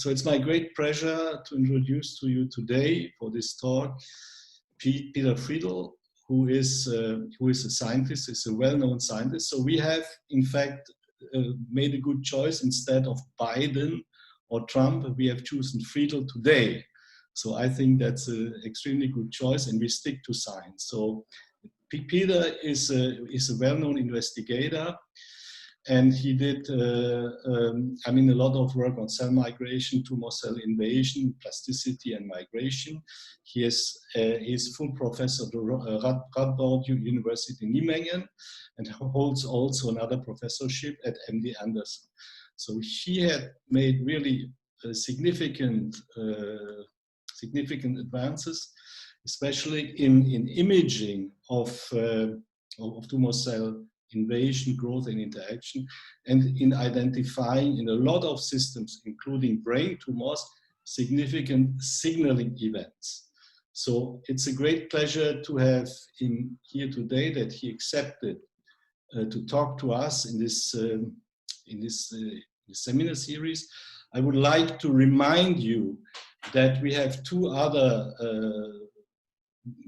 So it's my great pleasure to introduce to you today for this talk Peter Friedl, who is a scientist, is a well-known scientist. So we have, in fact, made a good choice. Instead of Biden or Trump, we have chosen Friedl today. So I think that's an extremely good choice, and we stick to science. So Peter is a well-known investigator, and he did, a lot of work on cell migration, tumor cell invasion, plasticity, and migration. He is full professor at the Radboud University in Nijmegen, and holds also another professorship at MD Anderson. So he had made really significant advances, especially in imaging of tumor cell invasion, growth, and interaction, and in identifying in a lot of systems, including brain tumors, significant signaling events. So it's a great pleasure to have him here today, that he accepted to talk to us in this seminar series. I would like to remind you that we have two other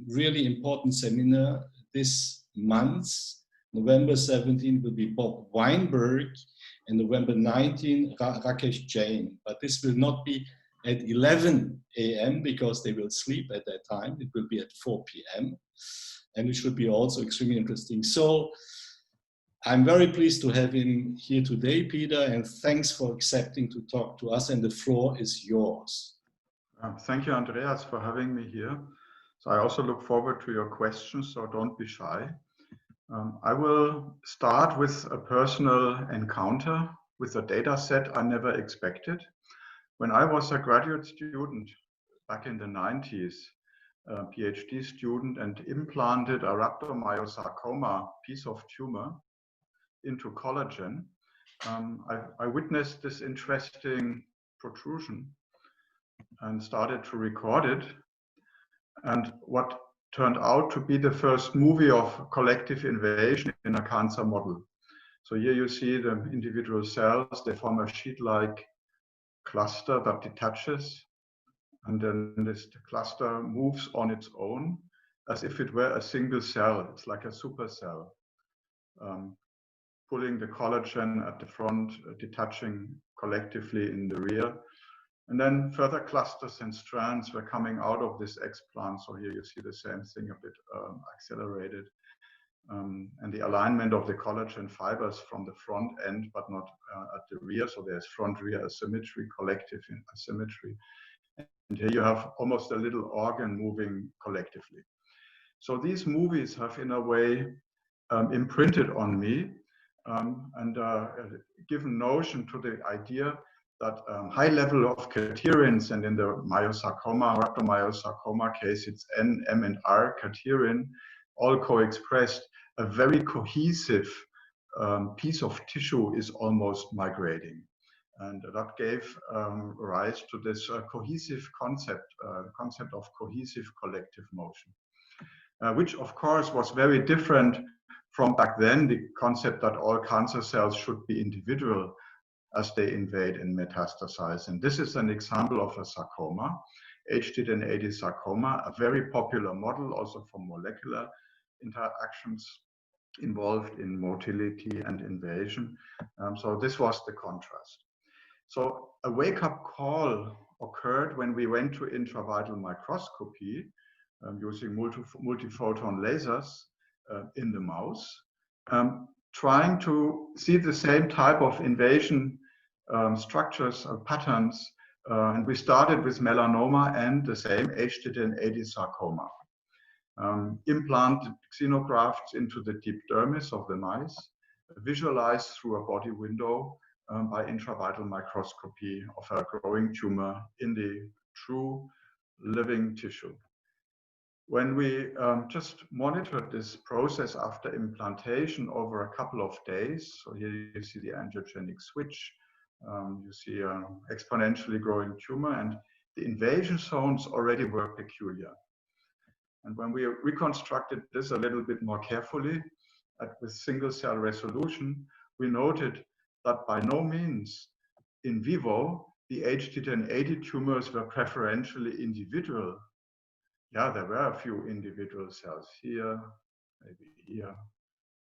really important seminars this month. November 17 will be Bob Weinberg, and November 19, Rakesh Jain. But this will not be at 11 a.m. because they will sleep at that time. It will be at 4 p.m. and it should be also extremely interesting. So I'm very pleased to have him here today, Peter, and thanks for accepting to talk to us, and the floor is yours. Thank you, Andreas, for having me here. So I also look forward to your questions, so don't be shy. I will start with a personal encounter with a data set I never expected. When I was a graduate student back in the 90s, a PhD student, and implanted a rhabdomyosarcoma piece of tumor into collagen, I witnessed this interesting protrusion and started to record it. And what turned out to be the first movie of collective invasion in a cancer model. So here you see the individual cells, they form a sheet-like cluster that detaches, and then this cluster moves on its own as if it were a single cell. It's like a supercell, pulling the collagen at the front, detaching collectively in the rear. And then further clusters and strands were coming out of this explant. So here you see the same thing a bit accelerated. And the alignment of the collagen fibers from the front end, but not at the rear. So there's front-rear asymmetry, collective asymmetry. And here you have almost a little organ moving collectively. So these movies have, in a way, imprinted on me and given notion to the idea that high level of cadherins, and in the myosarcoma, rhabdomyosarcoma case, it's N, M, and R cadherin, all co-expressed. A very cohesive piece of tissue is almost migrating. And that gave rise to this cohesive concept of cohesive collective motion, which of course was very different from back then, the concept that all cancer cells should be individual as they invade and metastasize. And this is an example of a sarcoma, HDD sarcoma, a very popular model also for molecular interactions involved in motility and invasion. So this was the contrast. So a wake-up call occurred when we went to intravital microscopy using multiphoton lasers in the mouse, trying to see the same type of invasion structures or patterns. And we started with melanoma and the same HDD sarcoma. Implanted xenografts into the deep dermis of the mice, visualized through a body window by intravital microscopy of a growing tumor in the true living tissue. When we just monitored this process after implantation over a couple of days, so here you see the angiogenic switch, you see an exponentially growing tumor, and the invasion zones already were peculiar. And when we reconstructed this a little bit more carefully with single cell resolution, we noted that by no means in vivo the HT1080 tumors were preferentially individual. Yeah, there were a few individual cells here, maybe here,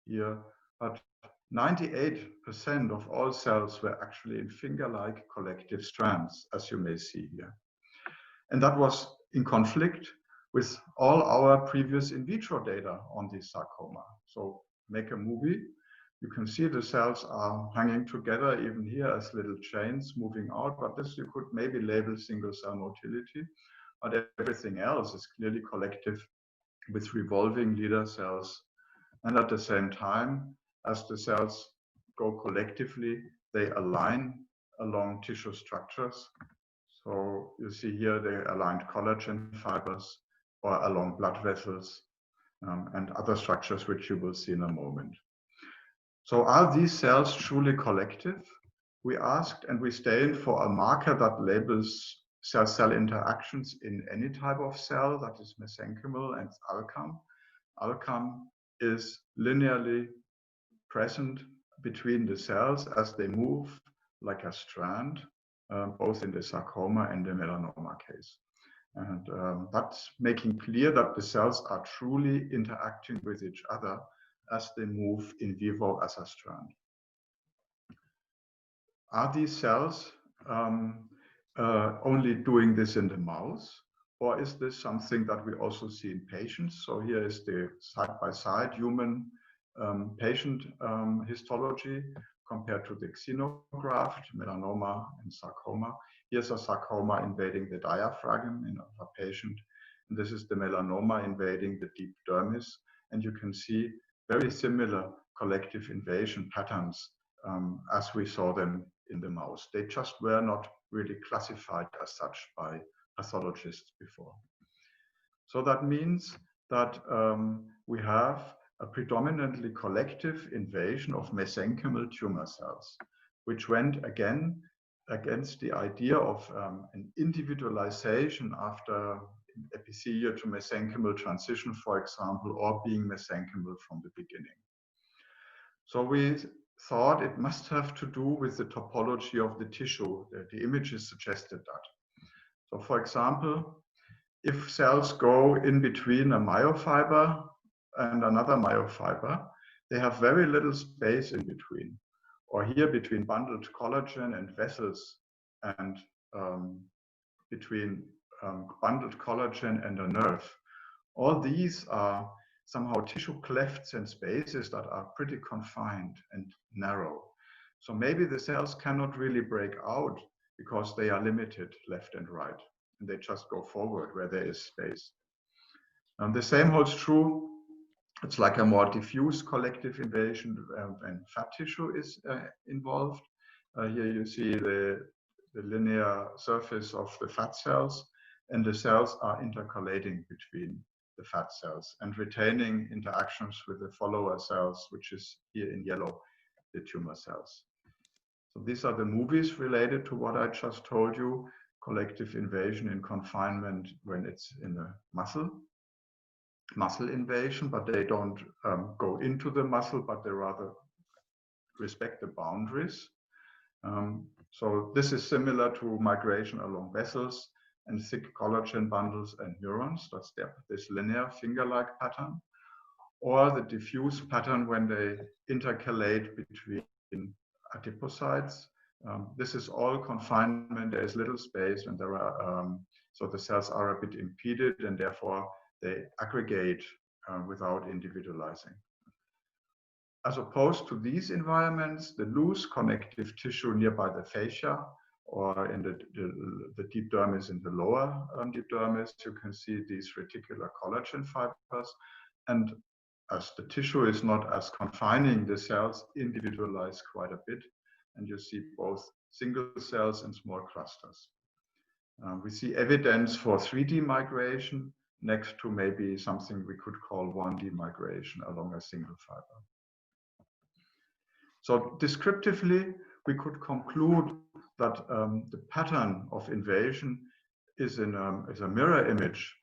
here, but 98% of all cells were actually in finger-like collective strands, as you may see here. And that was in conflict with all our previous in vitro data on this sarcoma. So make a movie, you can see the cells are hanging together even here as little chains moving out, but this you could maybe label single cell motility, but everything else is clearly collective with revolving leader cells. And at the same time, as the cells go collectively, they align along tissue structures. So you see here they aligned collagen fibers or along blood vessels and other structures which you will see in a moment. So are these cells truly collective? We asked, and we stained for a marker that labels cell-cell interactions in any type of cell, that is mesenchymal and ALCAM. ALCAM is linearly present between the cells as they move like a strand, both in the sarcoma and the melanoma case. And that's making clear that the cells are truly interacting with each other as they move in vivo as a strand. Are these cells only doing this in the mouse, or is this something that we also see in patients? So here is the side-by-side human patient histology compared to the xenograft, melanoma and sarcoma. Here's a sarcoma invading the diaphragm in a patient, and this is the melanoma invading the deep dermis, and you can see very similar collective invasion patterns as we saw them in the mouse. They just were not really classified as such by pathologists before. So that means that we have a predominantly collective invasion of mesenchymal tumor cells, which went again against the idea of an individualization after epithelial to mesenchymal transition, for example, or being mesenchymal from the beginning. So we thought it must have to do with the topology of the tissue. The images suggested that. So for example, if cells go in between a myofiber and another myofiber, they have very little space in between. Or here between bundled collagen and vessels, and between bundled collagen and a nerve. All these are somehow tissue clefts and spaces that are pretty confined and narrow. So maybe the cells cannot really break out because they are limited left and right, and they just go forward where there is space. The same holds true. It's like a more diffuse collective invasion when fat tissue is involved. Here you see the linear surface of the fat cells, and the cells are intercalating between the fat cells and retaining interactions with the follower cells, which is here in yellow, the tumor cells. So these are the movies related to what I just told you, collective invasion in confinement when it's in the muscle invasion, but they don't go into the muscle, but they rather respect the boundaries. So this is similar to migration along vessels and thick collagen bundles and neurons. That's this linear finger-like pattern, or the diffuse pattern when they intercalate between adipocytes. This is all confinement. There is little space, and there are so the cells are a bit impeded, and therefore they aggregate without individualizing. As opposed to these environments, the loose connective tissue nearby the fascia or in the deep dermis in the lower deep dermis, you can see these reticular collagen fibers. And as the tissue is not as confining, the cells individualize quite a bit. And you see both single cells and small clusters. We see evidence for 3D migration next to maybe something we could call 1D migration along a single fiber. So descriptively, we could conclude that the pattern of invasion is a mirror image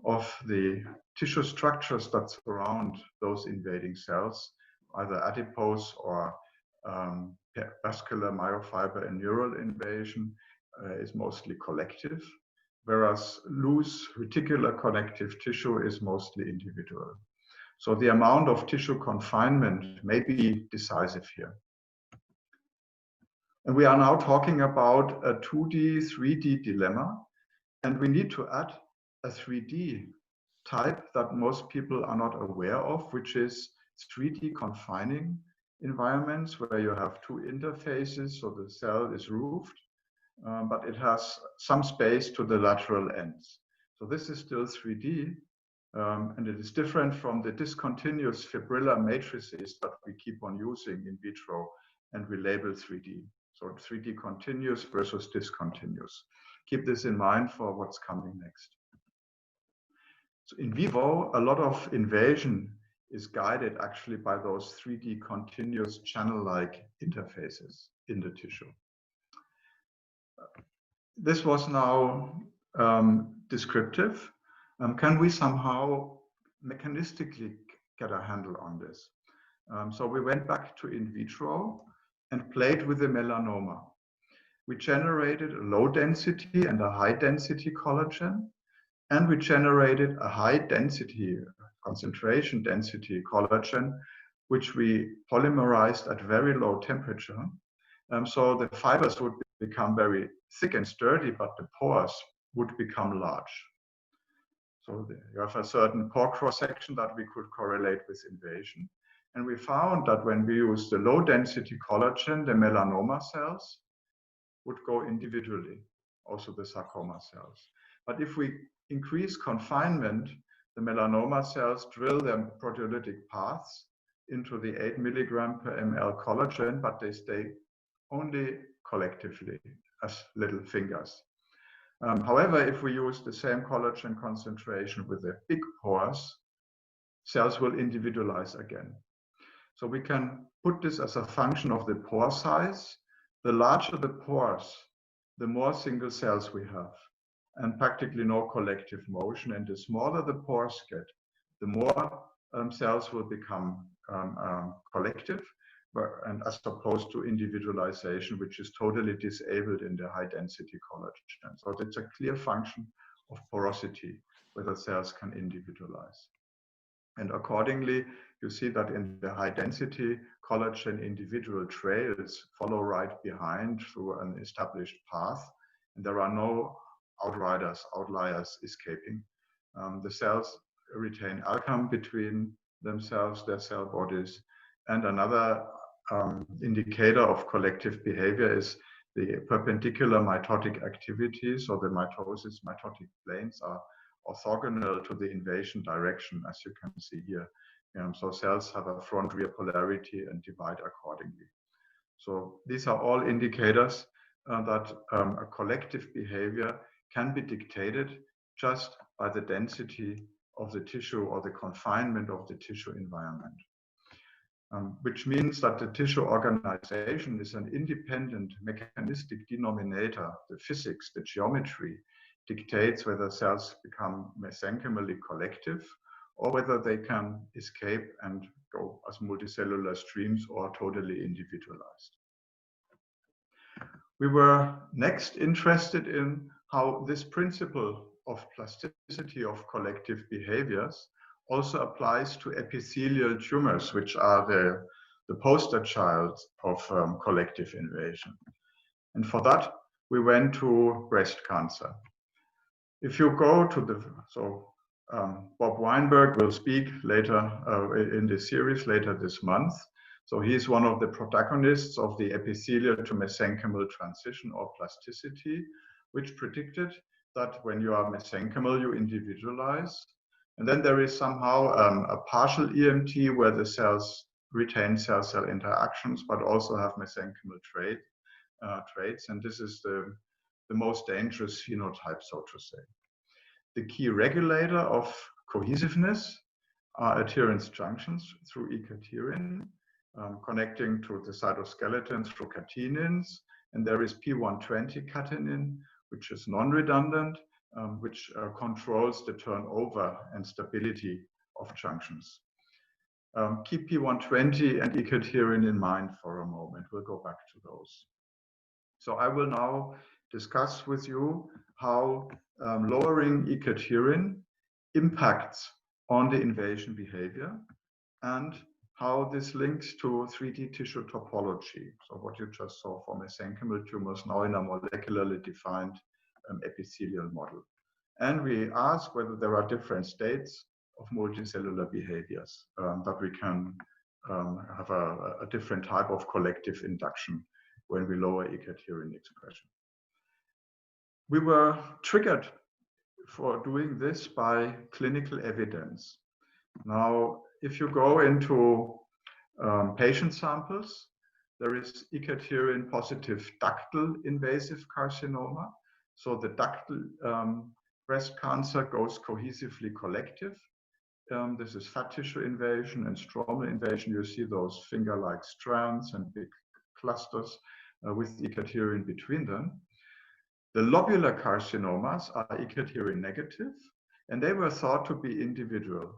of the tissue structures that surround those invading cells, either adipose or vascular myofiber and neural invasion, is mostly collective, whereas loose reticular connective tissue is mostly individual. So the amount of tissue confinement may be decisive here. And we are now talking about a 2D, 3D dilemma, and we need to add a 3D type that most people are not aware of, which is 3D confining environments where you have two interfaces, so the cell is roofed, but it has some space to the lateral ends. So this is still 3D, and it is different from the discontinuous fibrillar matrices that we keep on using in vitro and we label 3D. So 3D continuous versus discontinuous. Keep this in mind for what's coming next. So in vivo, a lot of invasion is guided actually by those 3D continuous channel-like interfaces in the tissue. This was now descriptive. Can we somehow mechanistically get a handle on this? So we went back to in vitro and played with the melanoma. We generated a low density and a high density collagen, and we generated a high density, concentration density collagen, which we polymerized at very low temperature. So the fibers would become very thick and sturdy, but the pores would become large. So you have a certain pore cross-section that we could correlate with invasion. And we found that when we use the low density collagen, the melanoma cells would go individually, also the sarcoma cells. But if we increase confinement, the melanoma cells drill their proteolytic paths into the 8 milligram per ml collagen, but they stay only collectively as little fingers. However, if we use the same collagen concentration with the big pores, cells will individualize again. So we can put this as a function of the pore size. The larger the pores, the more single cells we have, and practically no collective motion. And the smaller the pores get, the more cells will become collective, and as opposed to individualization, which is totally disabled in the high density collagen. So it's a clear function of porosity, whether cells can individualize. And accordingly, you see that in the high density collagen, individual trails follow right behind through an established path, and there are no outliers escaping. The cells retain alchemy between themselves, their cell bodies, and another indicator of collective behavior is the perpendicular mitotic activity. So the mitotic planes are orthogonal to the invasion direction, as you can see here. So cells have a front-rear polarity and divide accordingly. So these are all indicators that a collective behavior can be dictated just by the density of the tissue or the confinement of the tissue environment. Which means that the tissue organization is an independent mechanistic denominator. The physics, the geometry dictates whether cells become mesenchymally collective or whether they can escape and go as multicellular streams or totally individualized. We were next interested in how this principle of plasticity of collective behaviors also applies to epithelial tumors, which are the poster child of collective invasion. And for that, we went to breast cancer. If you go to Bob Weinberg will speak later in this series later this month. So he's one of the protagonists of the epithelial to mesenchymal transition or plasticity, which predicted that when you are mesenchymal, you individualize. And then there is somehow a partial EMT where the cells retain cell-cell interactions, but also have mesenchymal traits. And this is the most dangerous phenotype, so to say. The key regulator of cohesiveness are adherence junctions through ecadherin, connecting to the cytoskeleton through catenins. And there is P120 catenin, which is non-redundant, which controls the turnover and stability of junctions. Keep P120 and ecadherin in mind for a moment. We'll go back to those. So I will now discuss with you how lowering E-cadherin impacts on the invasion behavior and how this links to 3D tissue topology. So what you just saw for mesenchymal tumors now in a molecularly defined epithelial model. And we ask whether there are different states of multicellular behaviors that we can have a different type of collective induction when we lower E-cadherin expression. We were triggered for doing this by clinical evidence. Now, if you go into patient samples, there is E-cadherin positive ductal invasive carcinoma. So the ductal breast cancer goes cohesively collective. This is fat tissue invasion and stromal invasion. You see those finger-like strands and big clusters with E-cadherin between them. The lobular carcinomas are E-cadherin negative, and they were thought to be individual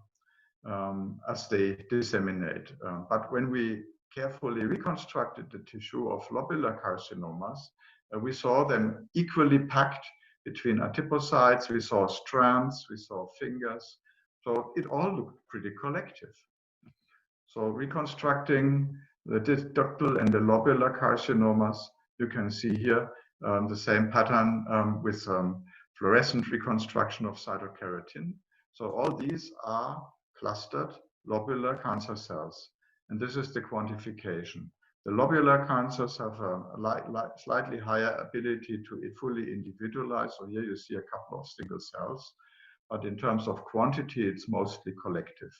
as they disseminate. But when we carefully reconstructed the tissue of lobular carcinomas, we saw them equally packed between adipocytes, we saw strands, we saw fingers. So it all looked pretty collective. So reconstructing the ductal and the lobular carcinomas, you can see here the same pattern with fluorescent reconstruction of cytokeratin. So all these are clustered lobular cancer cells. And this is the quantification. The lobular cancers have a slightly higher ability to fully individualize. So here you see a couple of single cells. But in terms of quantity, it's mostly collective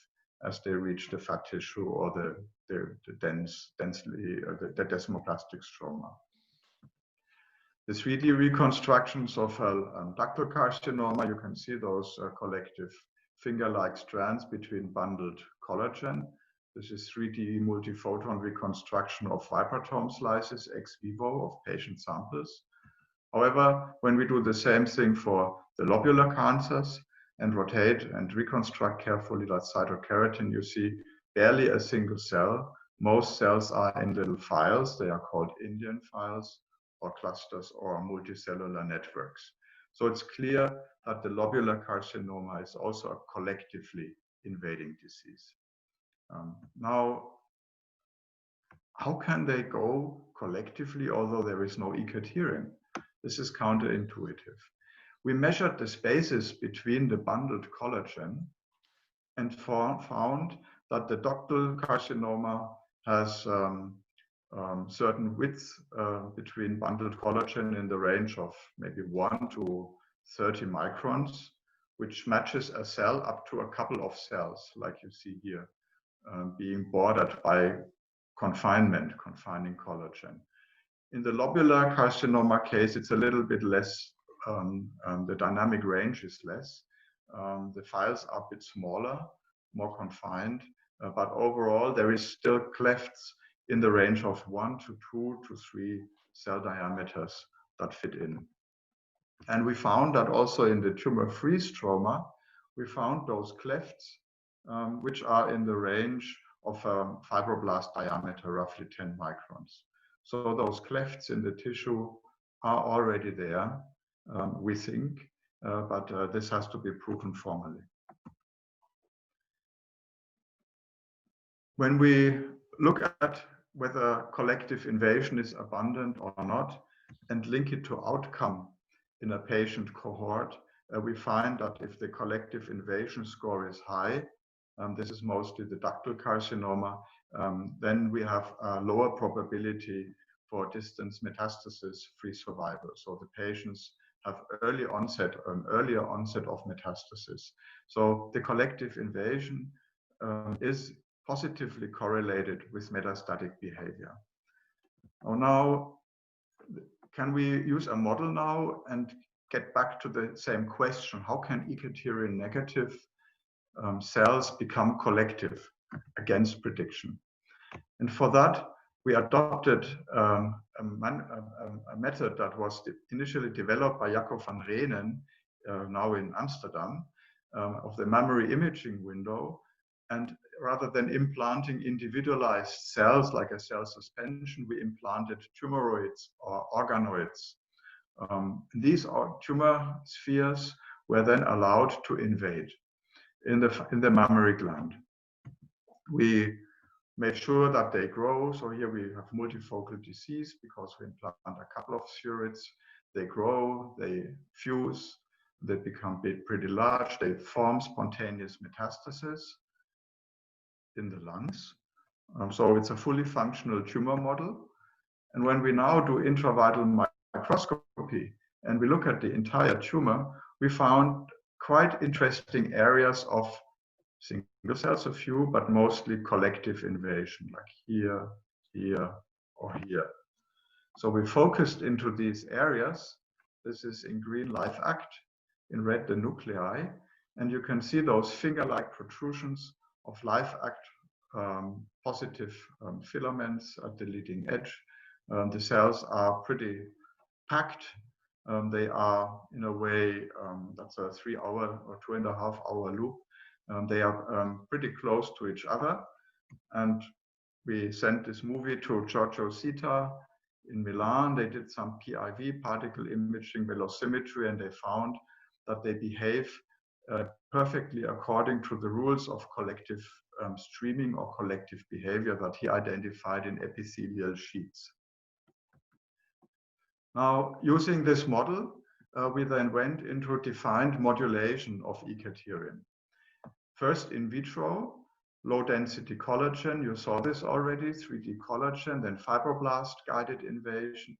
as they reach the fat tissue or the desmoplastic stroma. The 3D reconstructions of ductal carcinoma, you can see those collective finger-like strands between bundled collagen. This is 3D multiphoton reconstruction of vibrotome slices ex vivo of patient samples. However, when we do the same thing for the lobular cancers and rotate and reconstruct carefully that cytokeratin, you see barely a single cell. Most cells are in little files. They are called Indian files or clusters or multicellular networks. So it's clear that the lobular carcinoma is also a collectively invading disease. Now, how can they go collectively although there is no E-cadherin? This is counterintuitive. We measured the spaces between the bundled collagen and found that the ductal carcinoma has certain width between bundled collagen in the range of maybe 1 to 30 microns, which matches a cell up to a couple of cells, like you see here, being bordered by confining collagen. In the lobular carcinoma case, it's a little bit less, the dynamic range is less. The files are a bit smaller, more confined, but overall there is still clefts in the range of 1 to 2 to 3 cell diameters that fit in. And we found that also in the tumor-free stroma, we found those clefts, which are in the range of fibroblast diameter, roughly 10 microns. So those clefts in the tissue are already there, we think, but this has to be proven formally. When we look at whether collective invasion is abundant or not and link it to outcome in a patient cohort, we find that if the collective invasion score is high, this is mostly the ductal carcinoma, then we have a lower probability for distance metastasis-free survival. So the patients have an earlier onset of metastasis. So the collective invasion is positively correlated with metastatic behavior. Now, can we use a model now and get back to the same question? How can E-cadherin negative cells become collective against prediction? And for that, we adopted a method that was initially developed by Jacob van Renen, now in Amsterdam, of the mammary imaging window. And rather than implanting individualized cells like a cell suspension, we implanted tumoroids or organoids These tumor spheres were then allowed to invade in the mammary gland. We made sure that they grow. So here we have multifocal disease because we implant a couple of spheroids. They grow, they fuse, they become pretty large. They form spontaneous metastasis in the lungs. So it's a fully functional tumor model. And when we now do intravital microscopy and we look at the entire tumor, we found quite interesting areas of single cells, a few, but mostly collective invasion, like here, here, or here. So we focused into these areas. This is in green life act, in red the nuclei, and you can see those finger-like protrusions of life act positive filaments at the leading edge. The cells are pretty packed. They are, in a way, that's a 3-hour or 2.5-hour loop. They are pretty close to each other. And we sent this movie to Giorgio Sita in Milan. They did some PIV, particle imaging velocimetry, and they found that they behave perfectly according to the rules of collective streaming or collective behavior that he identified in epithelial sheets. Now, using this model, we then went into defined modulation of E-cadherin. First in vitro, low density collagen, you saw this already, 3D collagen, then fibroblast guided invasion.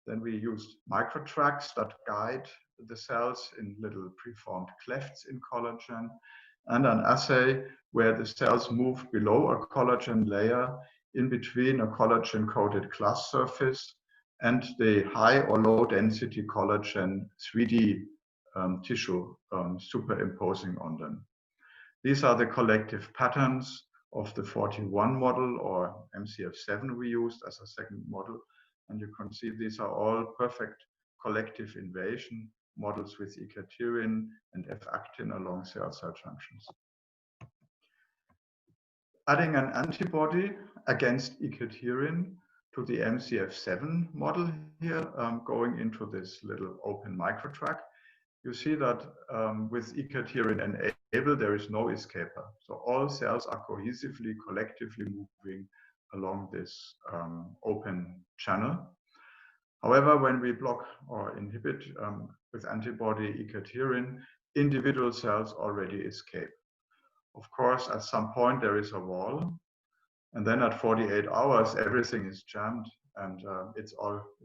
Then we used microtracks that guide the cells in little preformed clefts in collagen, and an assay where the cells move below a collagen layer in between a collagen coated glass surface and the high or low density collagen 3D tissue superimposing on them. These are the collective patterns of the 41 model or MCF7 we used as a second model. And you can see these are all perfect collective invasion models with E-cadherin and F-actin along cell-cell junctions. Adding an antibody against E-cadherin to the MCF7 model here, going into this little open microtrack, you see that with E-cadherin enabled, there is no escaper. So all cells are cohesively, collectively moving along this open channel. However, when we block or inhibit with antibody E-cadherin, individual cells already escape. Of course, at some point there is a wall, and then at 48 hours, everything is jammed and it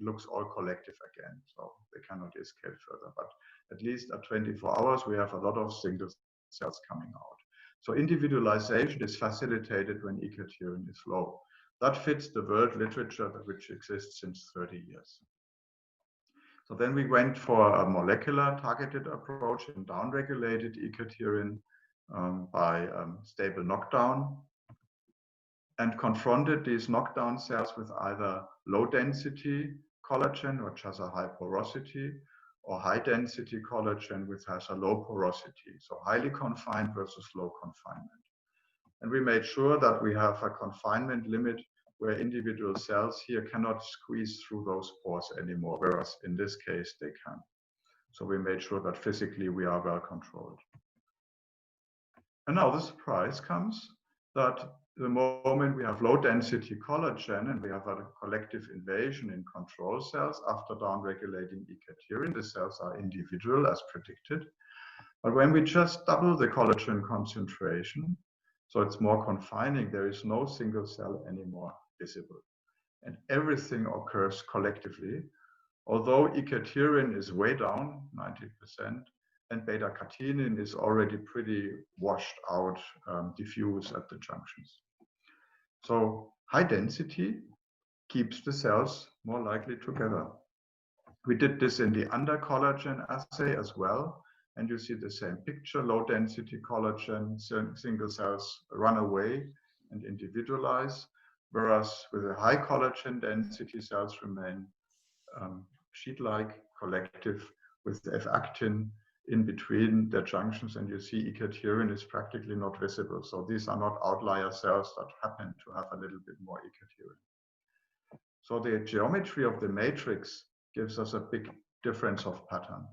looks all collective again. So they cannot escape further. But at least at 24 hours, we have a lot of single cells coming out. So individualization is facilitated when E-cadherin is low. That fits the world literature which exists since 30 years. So then we went for a molecular targeted approach and downregulated E-cadherin by stable knockdown, and confronted these knockdown cells with either low density collagen, which has a high porosity, or high density collagen, which has a low porosity. So highly confined versus low confinement. And we made sure that we have a confinement limit where individual cells here cannot squeeze through those pores anymore, whereas in this case they can. So we made sure that physically we are well controlled. And now the surprise comes that the moment we have low density collagen and we have a collective invasion in control cells after downregulating E-cadherin, the cells are individual as predicted. But when we just double the collagen concentration, so it's more confining, there is no single cell anymore visible. And everything occurs collectively, although E-cadherin is way down, 90%, and beta-catenin is already pretty washed out, diffuse at the junctions. So high density keeps the cells more likely together. We did this in the under-collagen assay as well, and you see the same picture, low density collagen, single cells run away and individualize, whereas with a high collagen density, cells remain sheet-like, collective, with F-actin in between their junctions, and you see E-cadherin is practically not visible. So these are not outlier cells that happen to have a little bit more E-cadherin. So the geometry of the matrix gives us a big difference of pattern.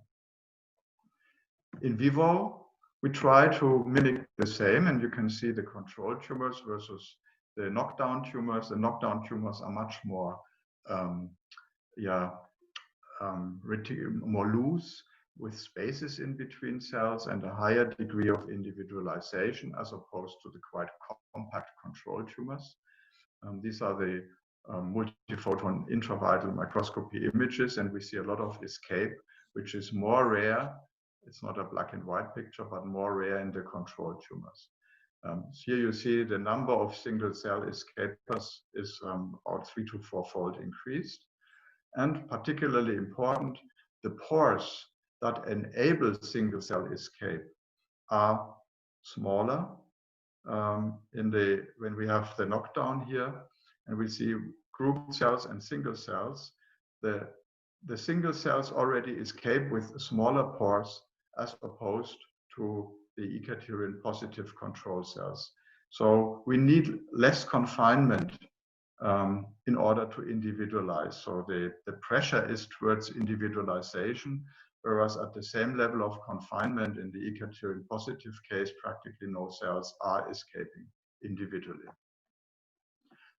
In vivo, we try to mimic the same, and you can see the control tumors versus the knockdown tumors. The knockdown tumors are much more, more loose, with spaces in between cells and a higher degree of individualization as opposed to the quite compact control tumors. These are the multiphoton intravital microscopy images, and we see a lot of escape, which is more rare. It's not a black and white picture, but more rare in the control tumors. Here you see the number of single cell escapers is about 3 to 4-fold increased. And particularly important, the pores that enable single cell escape are smaller when we have the knockdown here, and we see group cells and single cells. The single cells already escape with smaller pores as opposed to the Ikaterin positive control cells. So we need less confinement in order to individualize. So the pressure is towards individualization, whereas at the same level of confinement in the Ikaterin positive case, practically no cells are escaping individually.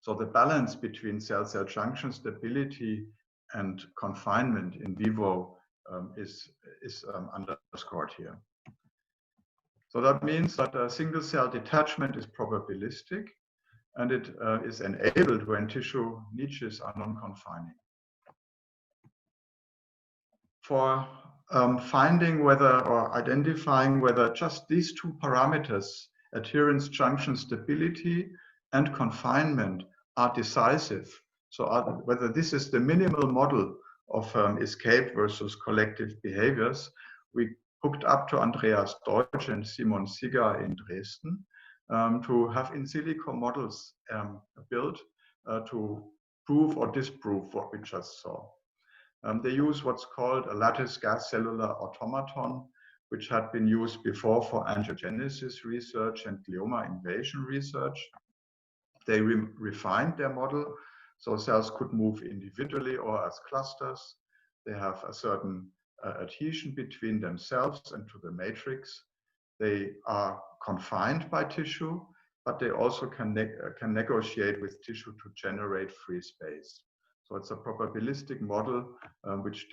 So the balance between cell-cell junction stability and confinement in vivo is underscored here. So that means that a single cell detachment is probabilistic, and it is enabled when tissue niches are non-confining. For finding whether or identifying whether just these two parameters, adherence junction stability and confinement, are decisive, so whether this is the minimal model of escape versus collective behaviors, we hooked up to Andreas Deutsch and Simon Sigger in Dresden to have in silico models built to prove or disprove what we just saw. They use what's called a lattice gas cellular automaton, which had been used before for angiogenesis research and glioma invasion research. They refined their model, so cells could move individually or as clusters. They have a certain adhesion between themselves and to the matrix. They are confined by tissue, but they also can negotiate with tissue to generate free space. So it's a probabilistic model which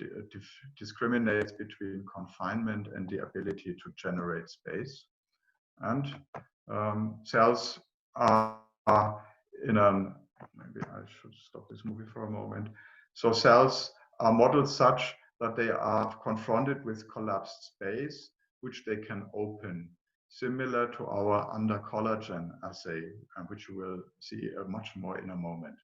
discriminates between confinement and the ability to generate space. And cells are in a, maybe I should stop this movie for a moment. So cells are modeled such that they are confronted with collapsed space, which they can open, similar to our under-collagen assay, which we will see much more in a moment.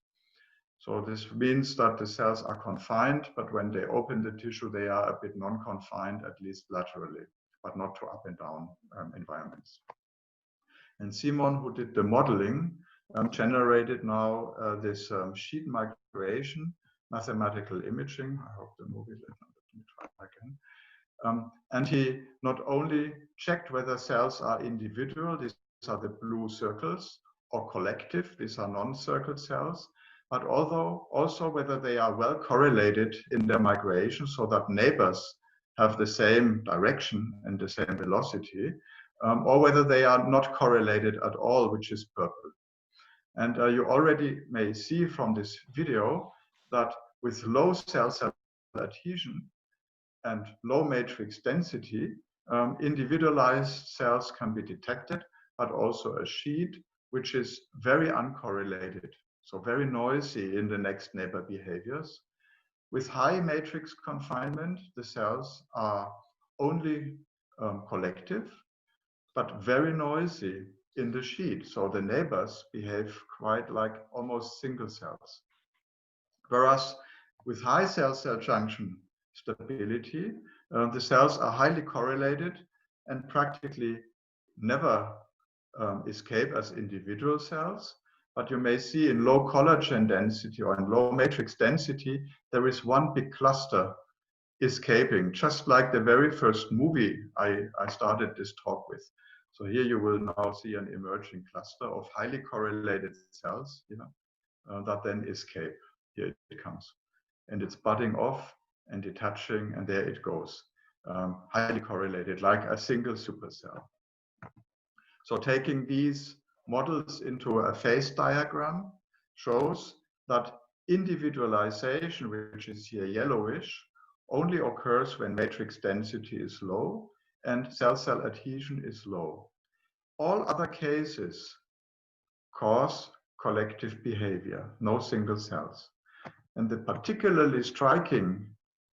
So this means that the cells are confined, but when they open the tissue, they are a bit non-confined, at least laterally, but not to up and down environments. And Simon, who did the modeling, generated now this sheet migration mathematical imaging. I hope the movie, let me try again. And he not only checked whether cells are individual, these are the blue circles, or collective, these are non-circle cells, but also whether they are well correlated in their migration so that neighbors have the same direction and the same velocity, or whether they are not correlated at all, which is purple. And you already may see from this video that with low cell-cell adhesion and low matrix density, individualized cells can be detected, but also a sheet which is very uncorrelated, so very noisy in the next neighbor behaviors. With high matrix confinement, the cells are only collective, but very noisy in the sheet. So the neighbors behave quite like almost single cells. Whereas with high cell-cell junction stability, the cells are highly correlated and practically never escape as individual cells. But you may see in low collagen density or in low matrix density, there is one big cluster escaping, just like the very first movie I started this talk with. So here you will now see an emerging cluster of highly correlated cells that then escape. Here it comes. And it's budding off and detaching, and there it goes. Highly correlated, like a single supercell. So taking these models into a phase diagram shows that individualization, which is here yellowish, only occurs when matrix density is low and cell-cell adhesion is low. All other cases cause collective behavior, no single cells. And the particularly striking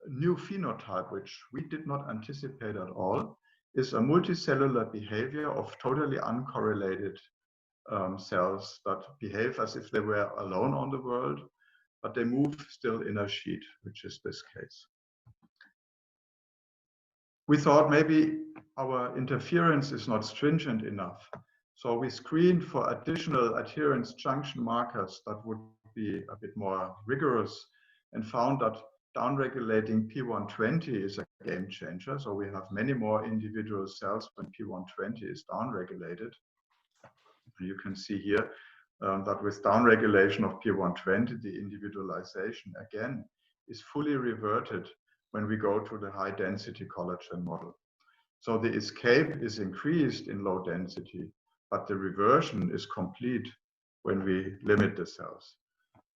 new phenotype, which we did not anticipate at all, is a multicellular behavior of totally uncorrelated cells that behave as if they were alone on the world, but they move still in a sheet, which is this case. We thought maybe our interference is not stringent enough. So we screened for additional adherence junction markers that would be a bit more rigorous, and found that downregulating P120 is a game changer. So we have many more individual cells when P120 is downregulated. You can see here that with downregulation of P120, the individualization again is fully reverted when we go to the high density collagen model. So the escape is increased in low density, but the reversion is complete when we limit the cells.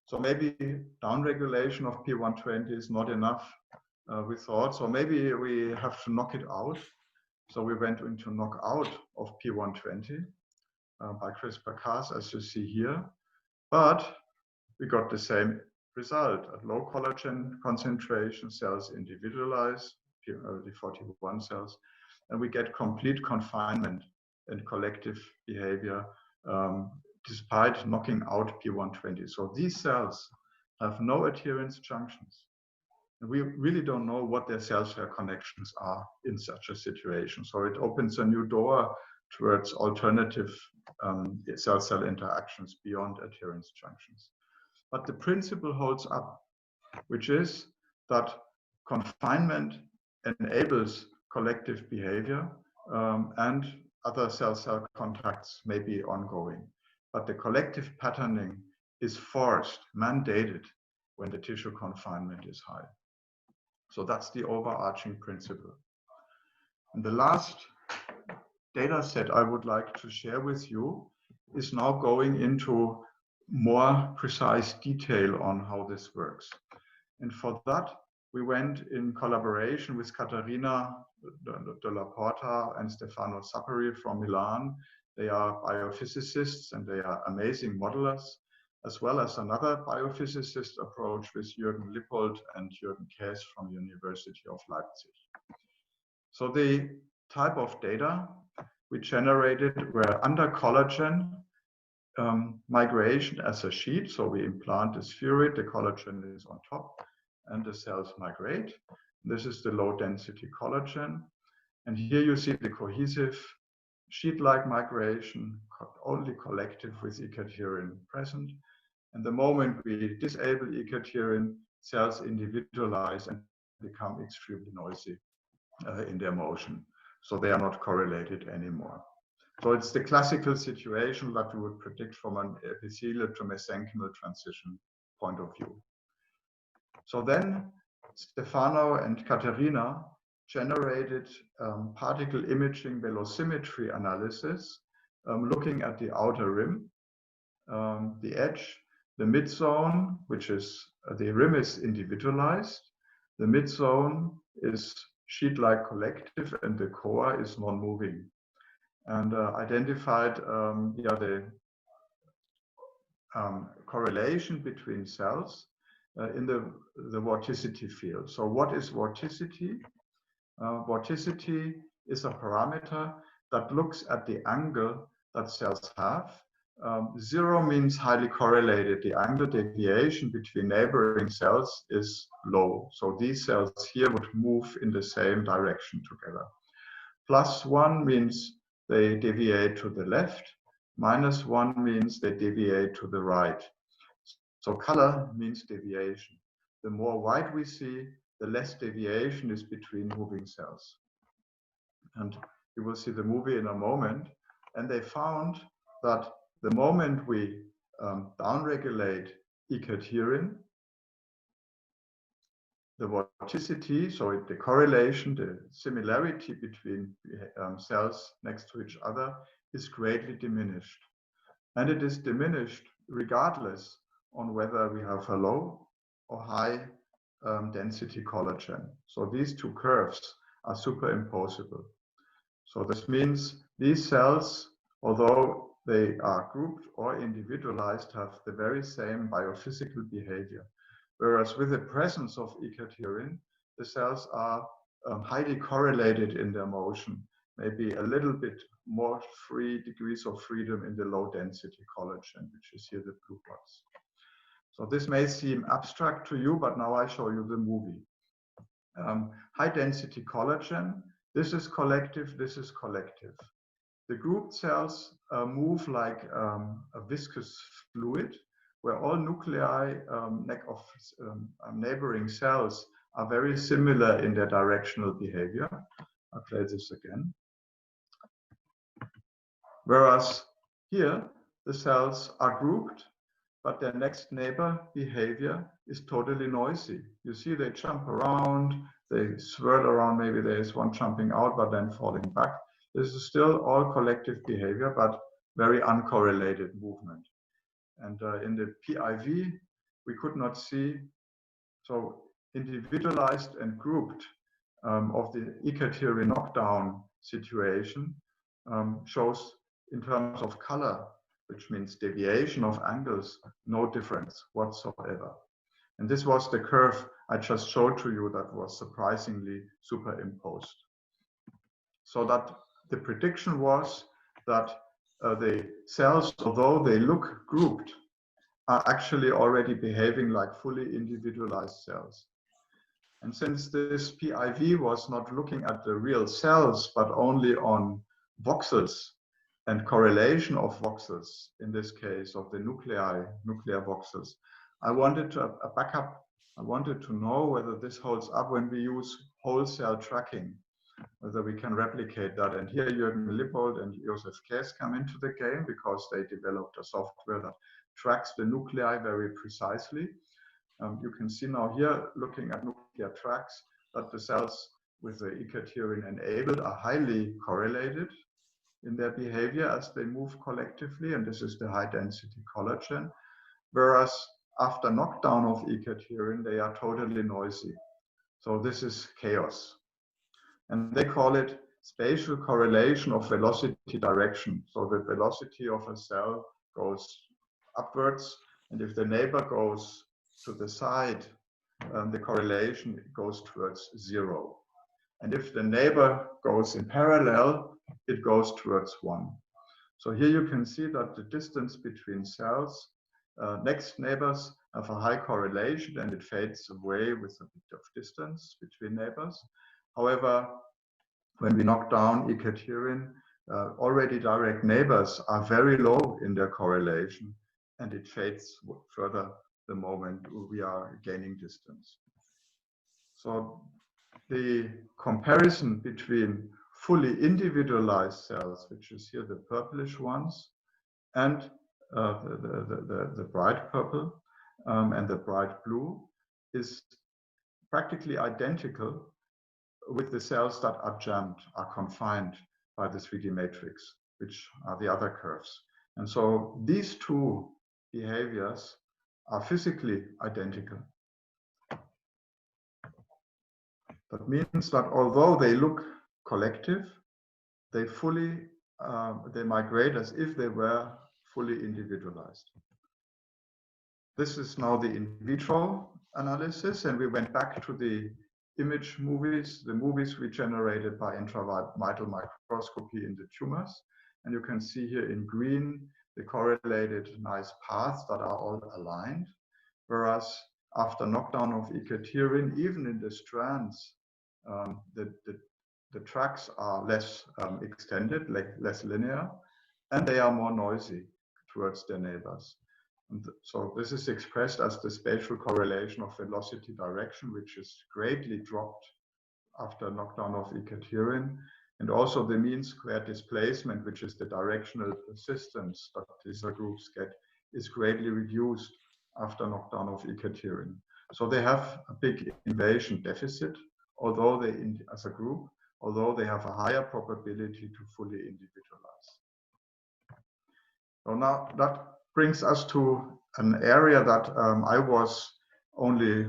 So maybe downregulation of P120 is not enough, we thought. So maybe we have to knock it out. So we went into knockout of P120 by CRISPR-Cas, as you see here. But we got the same result. At low collagen concentration, cells individualize, the 41 cells, and we get complete confinement and collective behavior despite knocking out P120. So these cells have no adherence junctions. And we really don't know what their cell-cell connections are in such a situation. So it opens a new door towards alternative cell-cell interactions beyond adherence junctions. But the principle holds up, which is that confinement enables collective behavior and other cell-cell contacts may be ongoing. But the collective patterning is forced, mandated, when the tissue confinement is high. So that's the overarching principle. And the last data set I would like to share with you is now going into more precise detail on how this works. And for that, we went in collaboration with Caterina Della Porta and Stefano Sappari from Milan. They are biophysicists and they are amazing modelers, as well as another biophysicist approach with Jürgen Lippold and Jürgen Käs from University of Leipzig. So the type of data we generated were under collagen migration as a sheet. So we implant the spheroid, the collagen is on top, and the cells migrate. This is the low density collagen. And here you see the cohesive sheet-like migration, only collective with E-cadherin present. And the moment we disable E-cadherin, cells individualize and become extremely noisy in their motion. So they are not correlated anymore. So it's the classical situation that we would predict from an epithelial to mesenchymal transition point of view. So then Stefano and Caterina generated particle imaging velocimetry analysis, looking at the outer rim, the edge, the mid-zone, which is, the rim is individualized, the mid-zone is sheet-like collective, and the core is non-moving. And identified the correlation between cells in the vorticity field. So what is vorticity? Vorticity is a parameter that looks at the angle that cells have. 0 means highly correlated. The angle deviation between neighboring cells is low. So these cells here would move in the same direction together. +1 means they deviate to the left. -1 means they deviate to the right. So color means deviation. The more white we see, the less deviation is between moving cells. And you will see the movie in a moment. And they found that the moment we downregulate E-cadherin, the vorticity, so the correlation, the similarity between cells next to each other is greatly diminished. And it is diminished regardless on whether we have a low or high density collagen. So these two curves are superimposable. So this means these cells, although they are grouped or individualized, have the very same biophysical behavior. Whereas with the presence of ikaterin, the cells are highly correlated in their motion, maybe a little bit more free degrees of freedom in the low density collagen, which is here the blue box. So this may seem abstract to you, but now I show you the movie. High density collagen, this is collective, this is collective. The grouped cells move like a viscous fluid, where all nuclei of neighboring cells are very similar in their directional behavior. I'll play this again. Whereas here, the cells are grouped, but their next neighbor behavior is totally noisy. You see they jump around, they swirl around, maybe there is one jumping out, but then falling back. This is still all collective behavior, but very uncorrelated movement. And in the PIV, we could not see, so individualized and grouped of the ikaterin knockdown situation shows in terms of color, which means deviation of angles, no difference whatsoever. And this was the curve I just showed to you that was surprisingly superimposed. So that the prediction was that the cells, although they look grouped, are actually already behaving like fully individualized cells. And since this PIV was not looking at the real cells, but only on voxels and correlation of voxels, in this case of the nuclear voxels, I wanted to back up. I wanted to know whether this holds up when we use whole cell tracking, whether we can replicate that. And here Jürgen Lippold and Josef Kees come into the game because they developed a software that tracks the nuclei very precisely. You can see now here, looking at nuclear tracks, that the cells with the ikaterin enabled are highly correlated in their behavior as they move collectively, and this is the high density collagen. Whereas after knockdown of ikaterin, they are totally noisy. So this is chaos. And they call it spatial correlation of velocity direction. So the velocity of a cell goes upwards, and if the neighbor goes to the side, the correlation goes towards 0. And if the neighbor goes in parallel, it goes towards 1. So here you can see that the distance between cells, next neighbors, have a high correlation, and it fades away with a bit of distance between neighbors. However, when we knock down ikaterin, already direct neighbors are very low in their correlation, and it fades further the moment we are gaining distance. So the comparison between fully individualized cells, which is here the purplish ones, and the bright purple and the bright blue, is practically identical with the cells that are jammed, are confined by the 3D matrix, which are the other curves. And so these two behaviors are physically identical. That means that although they look collective, they migrate as if they were fully individualized. This is now the in vitro analysis, and we went back to the image movies, the movies we generated by intravital microscopy in the tumors. And you can see here in green the correlated nice paths that are all aligned. Whereas after knockdown of ikaterin, even in the strands, the tracks are less extended, less linear, and they are more noisy towards their neighbors. And so this is expressed as the spatial correlation of velocity direction, which is greatly dropped after knockdown of ikaterin, and also the mean square displacement, which is the directional persistence that these groups get, is greatly reduced after knockdown of ikaterin. So they have a big invasion deficit, although they, as a group, although they have a higher probability to fully individualize. So now that brings us to an area that I was only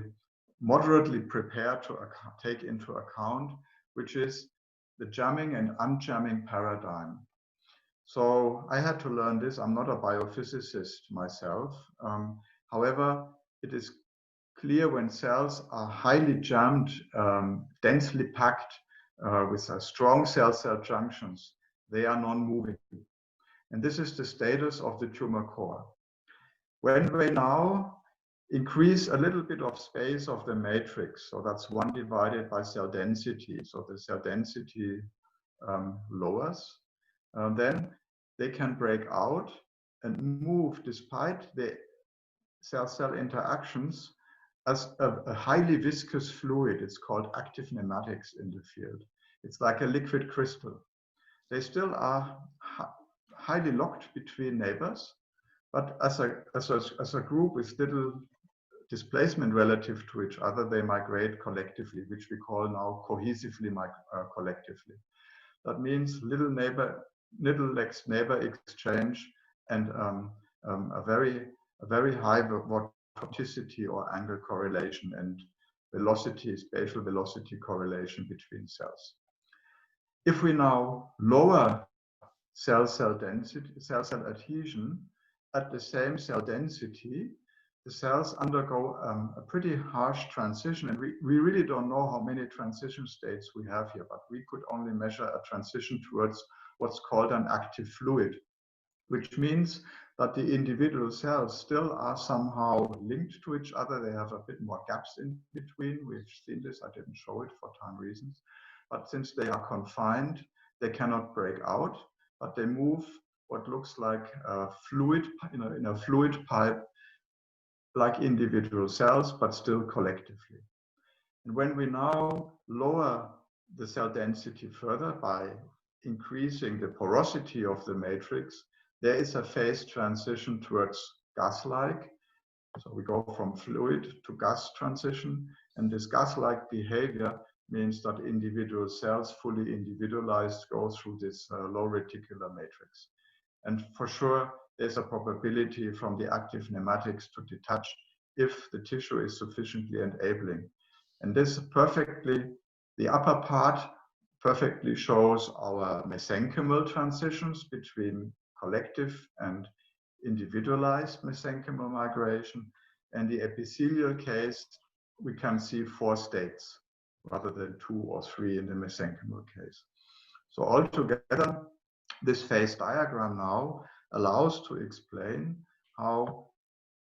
moderately prepared to take into account, which is the jamming and unjamming paradigm. So I had to learn this. I'm not a biophysicist myself. However, it is clear when cells are highly jammed, densely packed with strong cell-cell junctions, they are non-moving. And this is the status of the tumor core. When we now increase a little bit of space of the matrix, so that's 1 divided by cell density, so the cell density lowers, then they can break out and move despite the cell-cell interactions as a highly viscous fluid. It's called active nematics in the field. It's like a liquid crystal. They still are highly locked between neighbors, but as a group with little displacement relative to each other, they migrate collectively, which we call now cohesively collectively. That means little next neighbor exchange and a very high vorticity or angle correlation and velocity, spatial velocity correlation between cells. If we now lower cell-cell density, cell-cell adhesion at the same cell density, the cells undergo a pretty harsh transition, and we really don't know how many transition states we have here, but we could only measure a transition towards what's called an active fluid, which means that the individual cells still are somehow linked to each other. They have a bit more gaps in between. We've seen this. I didn't show it for time reasons. But since they are confined, they cannot break out, but they move what looks like a fluid in a fluid pipe, like individual cells, but still collectively. And when we now lower the cell density further by increasing the porosity of the matrix, there is a phase transition towards gas-like. So we go from fluid to gas transition, and this gas-like behavior means that individual cells, fully individualized, go through this low reticular matrix. And for sure, there's a probability from the active nematics to detach if the tissue is sufficiently enabling. And this perfectly, the upper part perfectly shows our mesenchymal transitions between collective and individualized mesenchymal migration. And the epithelial case, we can see 4 states rather than 2 or 3 in the mesenchymal case. So altogether, this phase diagram now allows to explain how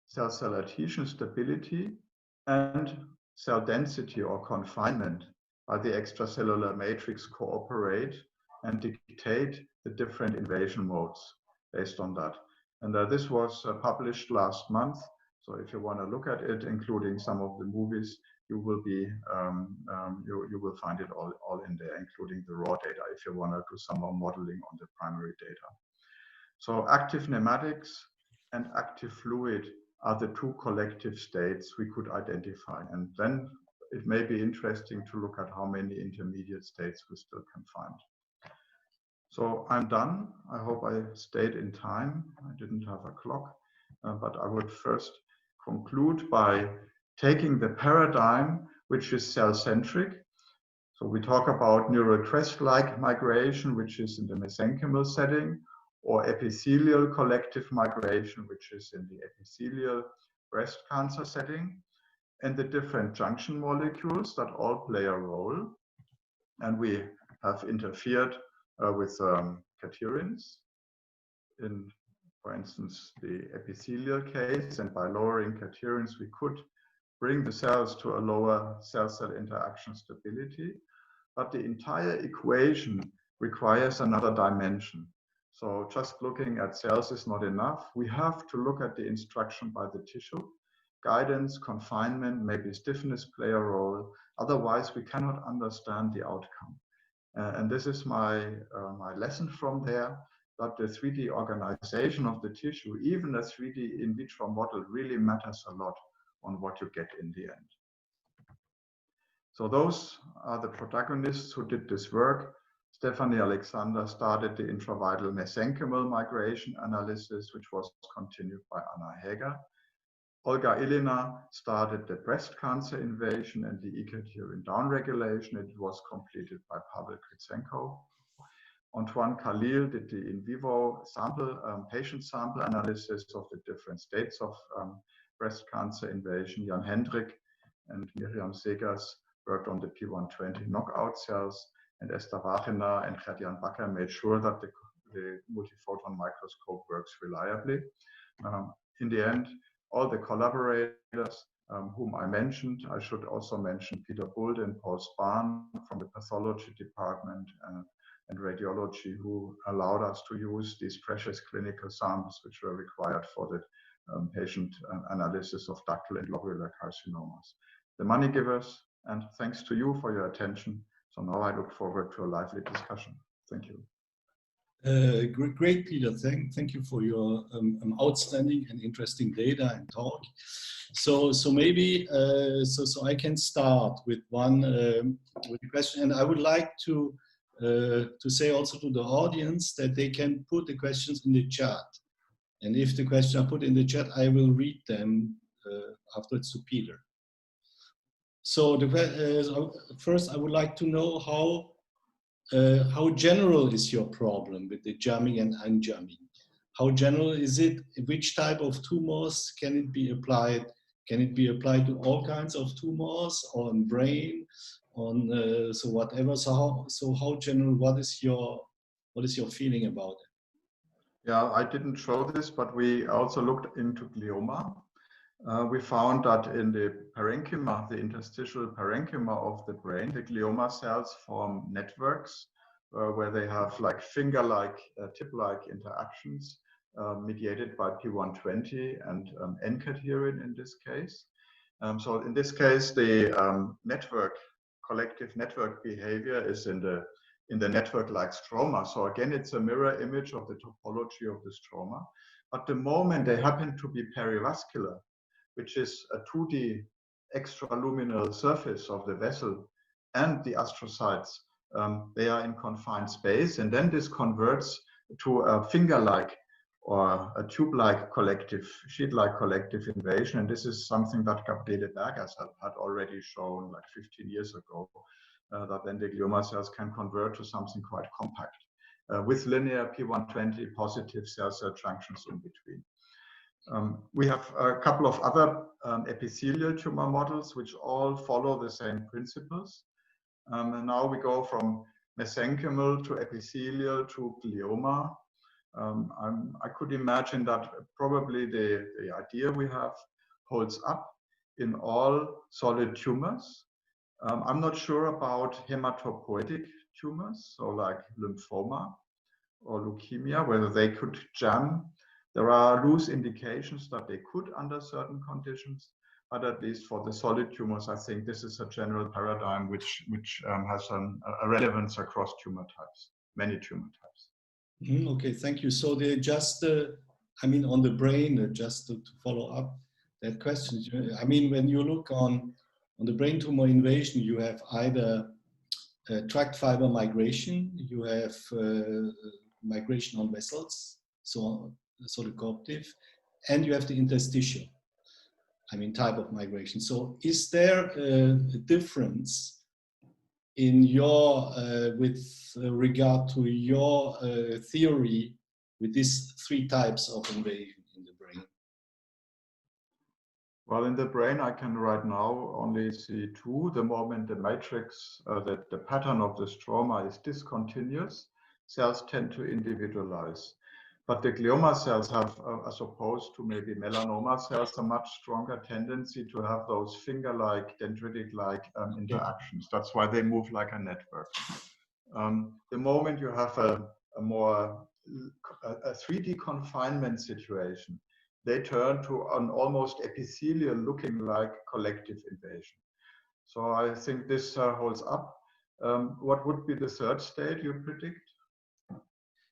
cell-cell adhesion stability and cell density or confinement by the extracellular matrix cooperate and dictate the different invasion modes based on that. And this was published last month. So if you want to look at it, including some of the movies, you will be you will find it all in there, including the raw data if you want to do some more modeling on the primary data. So active nematics and active fluid are the 2 collective states we could identify, and then it may be interesting to look at how many intermediate states we still can find. So I'm done. I hope I stayed in time. I didn't have a clock, but I would first conclude by taking the paradigm, which is cell-centric. So we talk about neural crest-like migration, which is in the mesenchymal setting, or epithelial collective migration, which is in the epithelial breast cancer setting, and the different junction molecules that all play a role. And we have interfered with catecherins in, for instance, the epithelial case, and by lowering catecherins, we could bring the cells to a lower cell-cell interaction stability. But the entire equation requires another dimension. So just looking at cells is not enough. We have to look at the instruction by the tissue. Guidance, confinement, maybe stiffness play a role. Otherwise, we cannot understand the outcome. And this is my lesson from there, that the 3D organization of the tissue, even a 3D in vitro model, really matters a lot on what you get in the end. So those are the protagonists who did this work. Stephanie Alexander started the intravital mesenchymal migration analysis, which was continued by Anna Hager. Olga Ilina started the breast cancer invasion and the E-cadherin downregulation. It was completed by Pavel Gritsenko. Antoine Khalil did the in vivo patient sample analysis of the different states of breast cancer invasion. Jan Hendrik and Miriam Segers worked on the P120 knockout cells, and Esther Wagner and Gert-Jan Bakker made sure that the multiphoton microscope works reliably. In the end, all the collaborators whom I mentioned, I should also mention Peter Bulde and Paul Spahn from the pathology department and radiology, who allowed us to use these precious clinical samples which were required for the patient analysis of ductal and lobular carcinomas. The money givers, and thanks to you for your attention. So now I look forward to a lively discussion. Thank you. Great, Peter. Thank you for your outstanding and interesting data and talk. So maybe so I can start with with a question, and I would like to say also to the audience that they can put the questions in the chat, and if the questions are put in the chat, I will read them afterwards to Peter. So first, I would like to know how general is your problem with the jamming and unjamming? How general is it? Which type of tumors can it be applied? Can it be applied to all kinds of tumors, on brain, on so whatever? So how general? What is your feeling about it? Yeah, I didn't show this, but we also looked into glioma. We found that in the parenchyma, the interstitial parenchyma of the brain, the glioma cells form networks where they have like finger-like, tip-like interactions mediated by P120 and N-cadherin in this case. So in this case, the collective network behavior is in the network-like stroma. So again, it's a mirror image of the topology of the stroma. But the moment they happen to be perivascular, which is a 2D extraluminal surface of the vessel, and the astrocytes, they are in confined space, and then this converts to a finger-like or a tube-like collective, sheet-like collective invasion, and this is something that Gabriele Berger had already shown like 15 years ago, that then the glioma cells can convert to something quite compact, with linear P120 positive cell-cell junctions in between. We have a couple of other epithelial tumor models which all follow the same principles. And now we go from mesenchymal to epithelial to glioma. I could imagine that probably the idea we have holds up in all solid tumors. I'm not sure about hematopoietic tumors, so like lymphoma or leukemia, whether they could jam. There are loose indications that they could under certain conditions, but at least for the solid tumors, I think this is a general paradigm which has a relevance across tumor types, many tumor types. Okay, thank you. So I mean, on the brain, just to follow up that question, I mean, when you look on the brain tumor invasion, you have either tract fiber migration, you have migration on vessels, so the cooperative, and you have the interstitial, I mean, type of migration. So is there a difference in your, with regard to your theory with these three types of invasion in the brain? Well, in the brain, I can right now only see two. The moment the matrix, the pattern of the stroma is discontinuous, cells tend to individualize. But the glioma cells have, as opposed to maybe melanoma cells, a much stronger tendency to have those finger-like, dendritic-like interactions. That's why they move like a network. The moment you have a 3D confinement situation, they turn to an almost epithelial looking like collective invasion. So I think this holds up. What would be the third state you predict?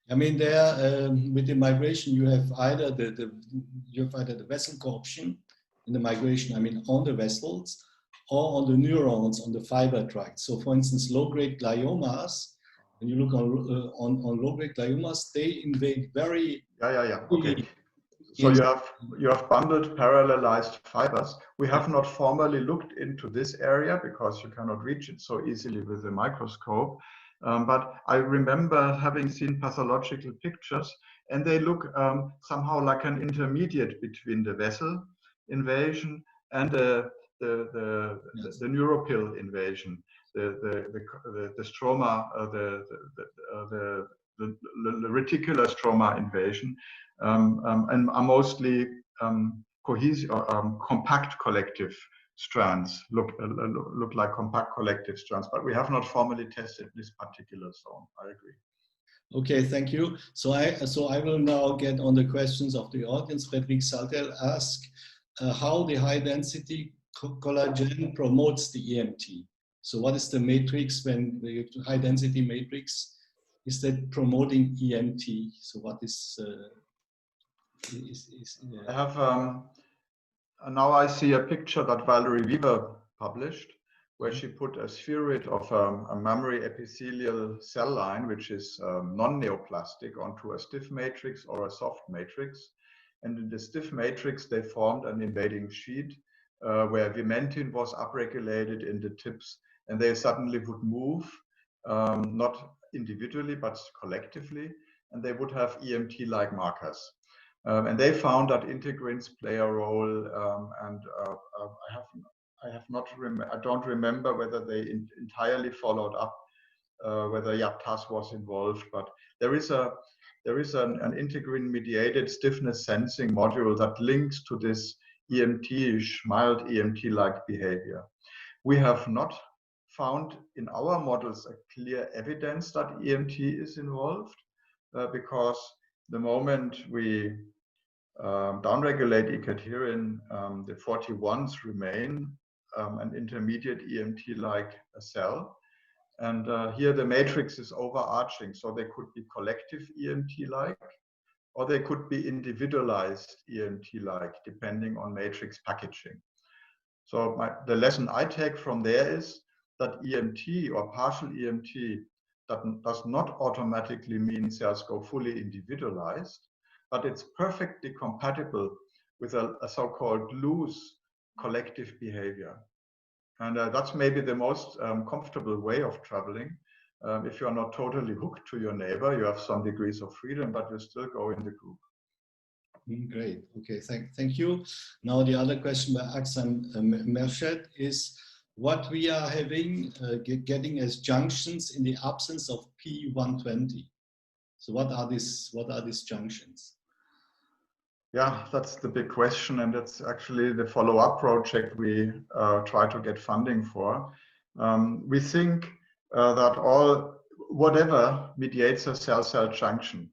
I mean, there with the migration, you have either the vessel cooption, in the migration, I mean on the vessels or on the neurons, on the fiber tract. So for instance, low-grade gliomas, when you look on low-grade gliomas, they invade very... Okay. So you have bundled parallelized fibers. We have not formally looked into this area because you cannot reach it so easily with a microscope. But I remember having seen pathological pictures, and they look somehow like an intermediate between the vessel invasion and the neuropil invasion, the stroma, the reticular stroma invasion. And are mostly cohesive, compact collective strands, look like compact collective strands, but we have not formally tested this particular zone. I agree. Okay, thank you. So I will now get on the questions of the audience. Fredrik Saltel asked how the high density collagen promotes the EMT. So what is the matrix when the high density matrix is that promoting EMT? So what is I have now I see a picture that Valerie Weaver published, where she put a spheroid of a mammary epithelial cell line, which is non-neoplastic, onto a stiff matrix or a soft matrix. And in the stiff matrix, they formed an invading sheet where vimentin was upregulated in the tips, and they suddenly would move, not individually, but collectively, and they would have EMT-like markers. And they found that integrins play a role, and I don't remember whether they entirely followed up whether YAPTAZ was involved, but there is an integrin-mediated stiffness sensing module that links to this EMT-ish, mild EMT-like behavior. We have not found in our models a clear evidence that EMT is involved because the moment we downregulate ecadherin, the 41s remain an intermediate EMT-like cell. And here the matrix is overarching, so they could be collective EMT-like, or they could be individualized EMT-like, depending on matrix packaging. So the lesson I take from there is that EMT or partial EMT does not automatically mean cells go fully individualized, but it's perfectly compatible with a so-called loose collective behavior. And that's maybe the most comfortable way of traveling. If you're not totally hooked to your neighbor, you have some degrees of freedom, but you still go in the group. Great. Okay, thank you. Now the other question by Aksan Merched is what we are having, getting as junctions in the absence of P120. So what are these junctions? Yeah, that's the big question, and that's actually the follow-up project we try to get funding for. We think that whatever mediates a cell-cell junction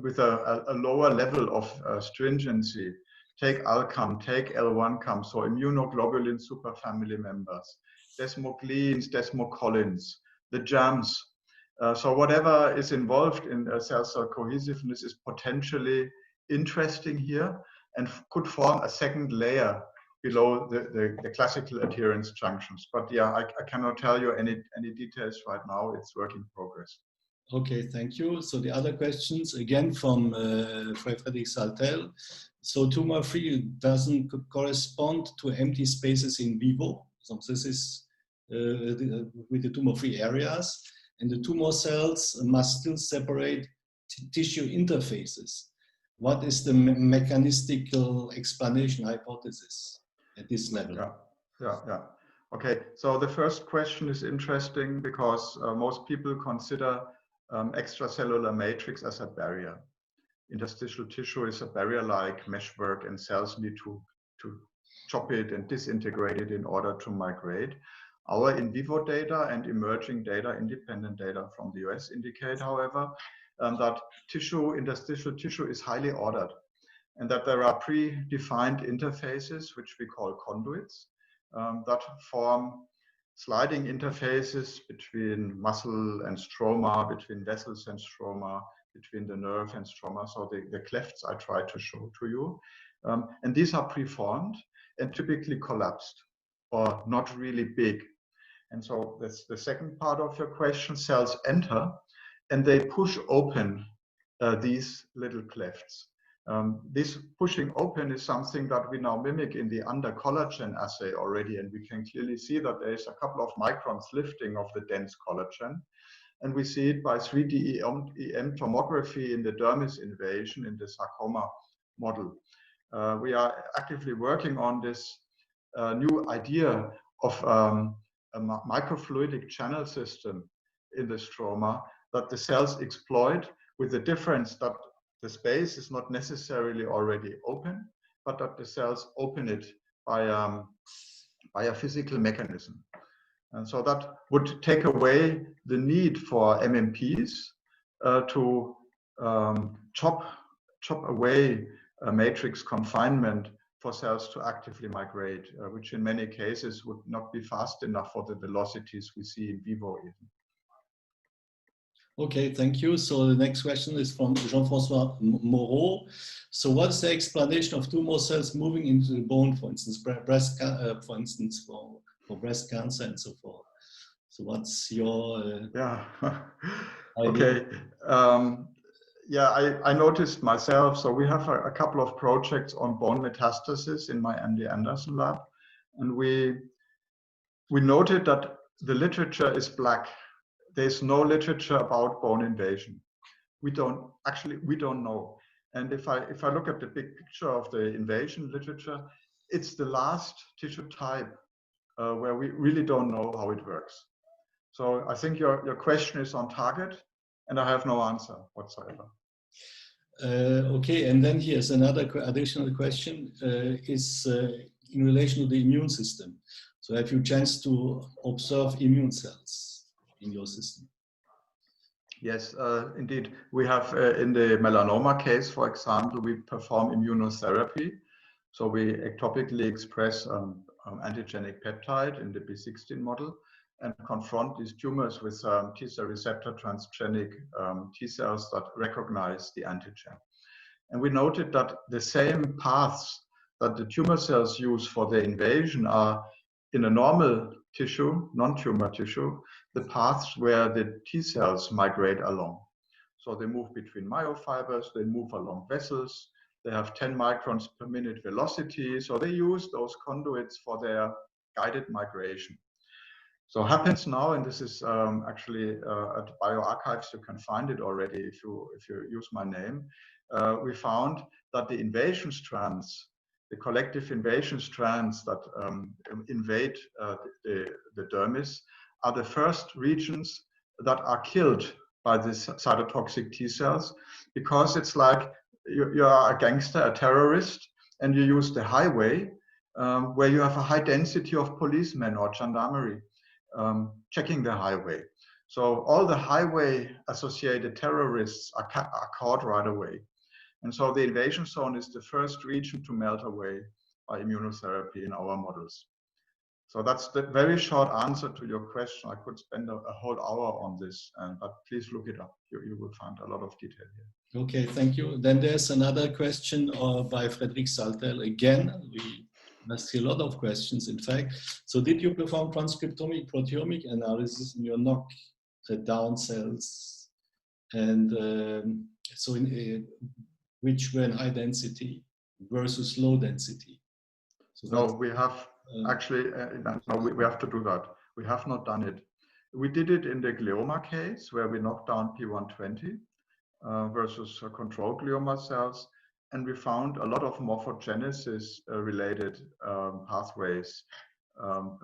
with a lower level of stringency, take ALCAM, take L1CAM, so immunoglobulin superfamily members, desmogleins, desmocollins, the JAMs. So whatever is involved in cell-cell cohesiveness is potentially interesting here and could form a second layer below the classical adherence junctions. But yeah, I cannot tell you any details right now. It's work in progress. Okay, thank you. So the other questions, again from Fredrik Saltel. So tumor-free doesn't correspond to empty spaces in vivo. So this is with the tumor-free areas. And the tumor cells must still separate tissue interfaces. What is the mechanistical explanation hypothesis at this level? Yeah. Okay, so the first question is interesting because most people consider extracellular matrix as a barrier. Interstitial tissue is a barrier-like meshwork, and cells need to chop it and disintegrate it in order to migrate. Our in vivo data and emerging data, independent data from the US indicate, however, that interstitial tissue is highly ordered, and that there are predefined interfaces, which we call conduits, that form sliding interfaces between muscle and stroma, between vessels and stroma, between the nerve and stroma, so the clefts I tried to show to you. And these are preformed and typically collapsed or not really big. And so that's the second part of your question. Cells enter and they push open these little clefts. This pushing open is something that we now mimic in the under collagen assay already, and we can clearly see that there is a couple of microns lifting of the dense collagen. And we see it by 3D EM tomography in the dermis invasion in the sarcoma model. We are actively working on this new idea of a microfluidic channel system in the stroma that the cells exploit, with the difference that the space is not necessarily already open, but that the cells open it by a physical mechanism. And so that would take away the need for MMPs to chop away a matrix confinement for cells to actively migrate, which in many cases would not be fast enough for the velocities we see in vivo even. Okay, thank you. So the next question is from Jean-François Moreau. So what's the explanation of tumor cells moving into the bone, for instance, for breast cancer and so forth? So what's your yeah. idea? Okay. Yeah, I noticed myself. So we have a couple of projects on bone metastasis in my MD Anderson lab, and we noted that the literature is black. There's no literature about bone invasion. We don't know. And if I look at the big picture of the invasion literature, it's the last tissue type where we really don't know how it works. So I think your question is on target, and I have no answer whatsoever. Okay, and then here's another additional question, is in relation to the immune system. So have you chance to observe immune cells in your system? Yes, indeed. We have in the melanoma case, for example, we perform immunotherapy. So we ectopically express antigenic peptide in the B16 model and confront these tumors with T-cell receptor transgenic T-cells that recognize the antigen. And we noted that the same paths that the tumor cells use for their invasion are in a normal tissue, non-tumor tissue, the paths where the T-cells migrate along. So they move between myofibers, they move along vessels, they have 10 microns per minute velocity, so they use those conduits for their guided migration. So happens now, and this is actually at bioarchives, you can find it already if you use my name. We found that the invasion strands, the collective invasion strands that invade the dermis, are the first regions that are killed by these cytotoxic T cells, because it's like you are a gangster, a terrorist, and you use the highway where you have a high density of policemen or gendarmerie checking the highway. So all the highway associated terrorists are caught right away. And so the invasion zone is the first region to melt away by immunotherapy in our models. So that's the very short answer to your question. I could spend a whole hour on this, but please look it up. You will find a lot of detail here. Okay, thank you. Then there's another question by Frédéric Saltel. Again, we must see a lot of questions, in fact. So did you perform transcriptomic proteomic analysis in your knock-down cells? And so which were in high density versus low density? So no, we have actually, no, we have to do that. We have not done it. We did it in the glioma case where we knocked down P120 versus control glioma cells. And we found a lot of morphogenesis related pathways,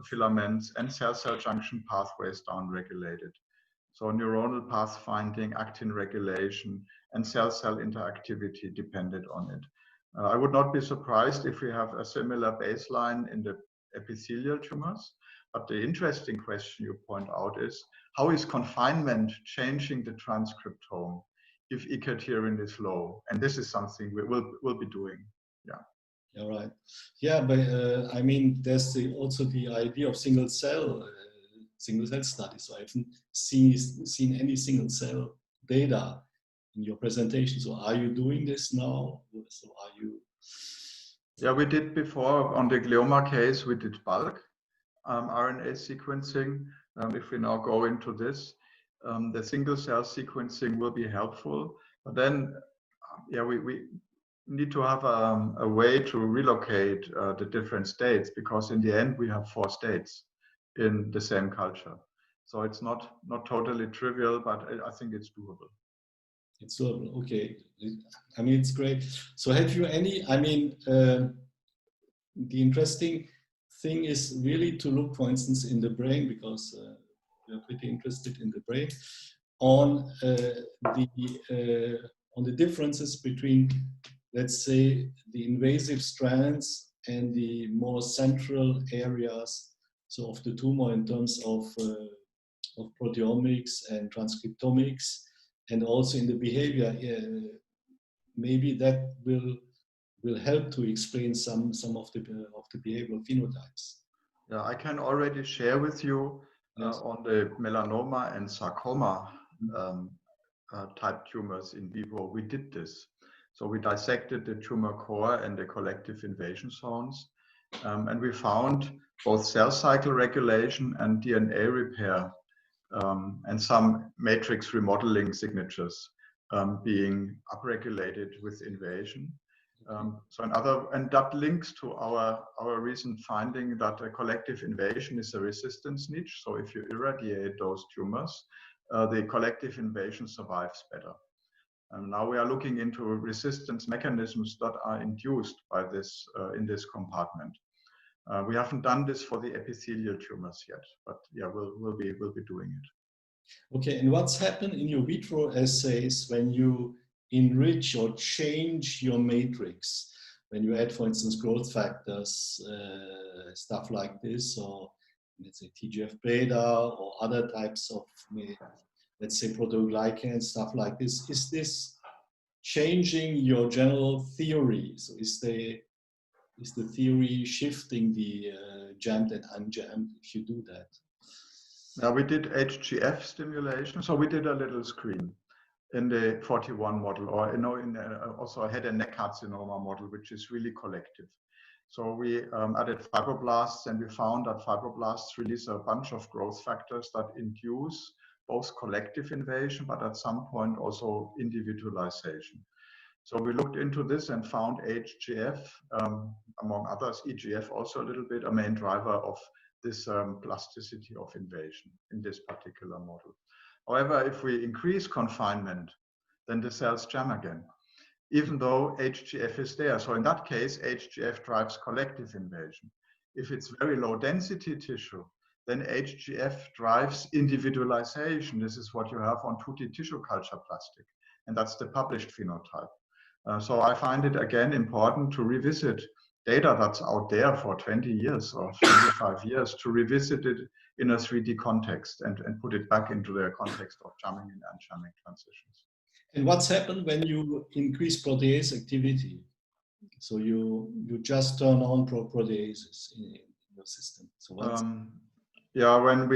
filaments and cell-cell junction pathways downregulated. So neuronal pathfinding, actin regulation, and cell-cell interactivity depended on it. I would not be surprised if we have a similar baseline in the epithelial tumors. But the interesting question you point out is, how is confinement changing the transcriptome if E-cadherin is low? And this is something we'll be doing. Yeah. All right. Yeah, but I mean, there's also the idea of single cell studies. So I haven't seen any single cell data your presentation. So are you doing this now? So are you? Yeah, we did before on the glioma case, we did bulk RNA sequencing. If we now go into this, the single cell sequencing will be helpful. But then, yeah, we need to have a way to relocate the different states, because in the end we have 4 states in the same culture. So it's not totally trivial, but I think it's doable. It's doable, okay. I mean, it's great. So have you any, I mean, the interesting thing is really to look, for instance, in the brain, because we're pretty interested in the brain, on the differences between, let's say, the invasive strands and the more central areas, so of the tumor, in terms of proteomics and transcriptomics, and also in the behavior. Maybe that will help to explain some of the behavioral phenotypes. Yeah, I can already share with you Yes. on the melanoma and sarcoma type tumors in vivo. We did this. So we dissected the tumor core and the collective invasion zones, and we found both cell cycle regulation and DNA repair, and some matrix remodeling signatures being upregulated with invasion. And that links to our recent finding that a collective invasion is a resistance niche. So if you irradiate those tumors, the collective invasion survives better. And now we are looking into resistance mechanisms that are induced by this in this compartment. We haven't done this for the epithelial tumors yet, but yeah, we'll be doing it. Okay, and what's happened in your vitro assays when you enrich or change your matrix? When you add, for instance, growth factors, stuff like this, or let's say TGF-beta or other types of, let's say, proteoglycans, stuff like this. Is this changing your general theory? So is the theory shifting the jammed and unjammed if you do that? Now we did HGF stimulation, so we did a little screen in the 41 model, or also a head and neck carcinoma model, which is really collective. So we added fibroblasts, and we found that fibroblasts release a bunch of growth factors that induce both collective invasion, but at some point also individualization. So we looked into this and found HGF, among others, EGF also a little bit, a main driver of this plasticity of invasion in this particular model. However, if we increase confinement, then the cells jam again, even though HGF is there. So in that case, HGF drives collective invasion. If it's very low density tissue, then HGF drives individualization. This is what you have on 2D tissue culture plastic, and that's the published phenotype. So I find it again important to revisit data that's out there for 20 years or 25 years, to revisit it in a 3D context and put it back into the context of jamming and unjamming transitions. And what's happened when you increase protease activity? So you just turn on proteases in your system. So what's yeah, when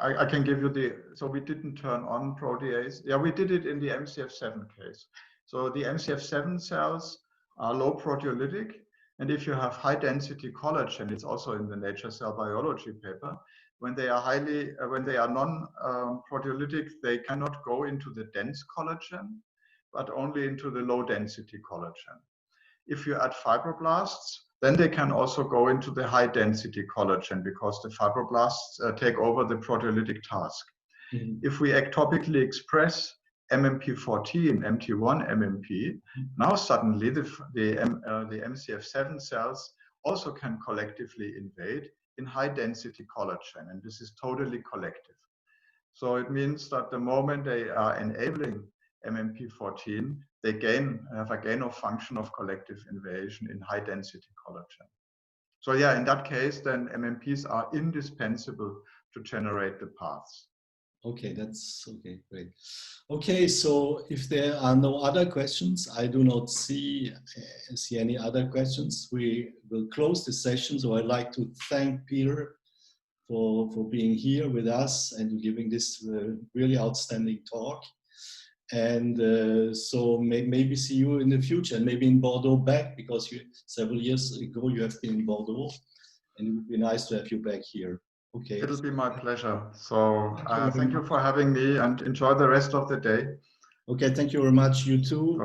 I can give you so we didn't turn on protease. Yeah, we did it in the MCF7 case. So the MCF7 cells are low proteolytic, and if you have high density collagen, it's also in the Nature Cell Biology paper, when they are non-proteolytic, they cannot go into the dense collagen, but only into the low density collagen. If you add fibroblasts, then they can also go into the high density collagen, because the fibroblasts take over the proteolytic task. Mm-hmm. If we ectopically express MMP14, MT1 MMP, now suddenly the MCF7 cells also can collectively invade in high density collagen, and this is totally collective. So it means that the moment they are enabling MMP14, they have a gain of function of collective invasion in high density collagen. So yeah, in that case, then MMPs are indispensable to generate the paths. Okay, that's okay, great. Okay, so if there are no other questions, I do not see any other questions. We will close the session. So I'd like to thank Peter for being here with us and giving this really outstanding talk. And so maybe see you in the future, and maybe in Bordeaux back, because several years ago you have been in Bordeaux, and it would be nice to have you back here. Okay. It'll be my pleasure. So thank you for having me, and enjoy the rest of the day. Okay, thank you very much. You too.